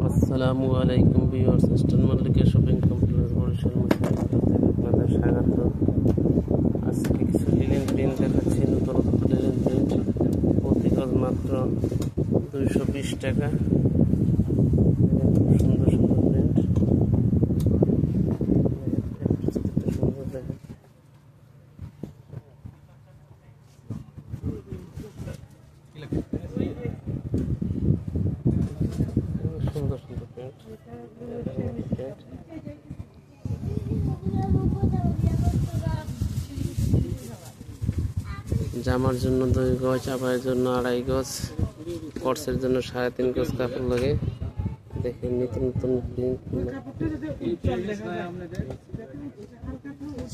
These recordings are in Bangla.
আসসালামু আলাইকুম viewers, eastern Mallika shopping complex Barishal Muslim থেকে আপনাদের স্বাগত। আজকে কিছু লিলেন প্রিন্ট দেখাচ্ছি, নতুন লিলেন প্রিন্ট, প্রতি গজ মাত্র 220 টাকা। সুন্দর সুন্দর প্রিন্ট, সুন্দর দেখেন। সুন্দর সুন্দর প্রিন্ট, জামার জন্য 2 গজ, আবায়ের জন্য 2.5 গজ, কটসের জন্য 3.5 গজ কাপড় লাগে। দেখেন নতুন নতুন প্রিন্ট,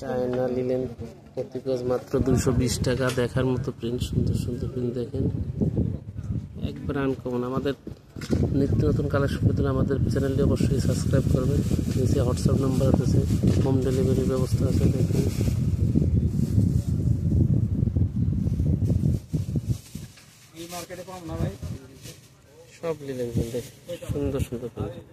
চায়না লিলেন, প্রতি গজ মাত্র 220 টাকা। দেখার মতো প্রিন্ট, সুন্দর সুন্দর প্রিন্ট দেখেন, একবার আনকমন। আমাদের নিত্য নতুন কালেকশন পেতে আমাদের চ্যানেলটি অবশ্যই সাবস্ক্রাইব করবেন। নিচে হোয়াটসঅ্যাপ নাম্বার আছে, হোম ডেলিভারির ব্যবস্থা আছে। দেখুন সব লিলেন দেখেন, সুন্দর সুন্দর প্রিন্ট।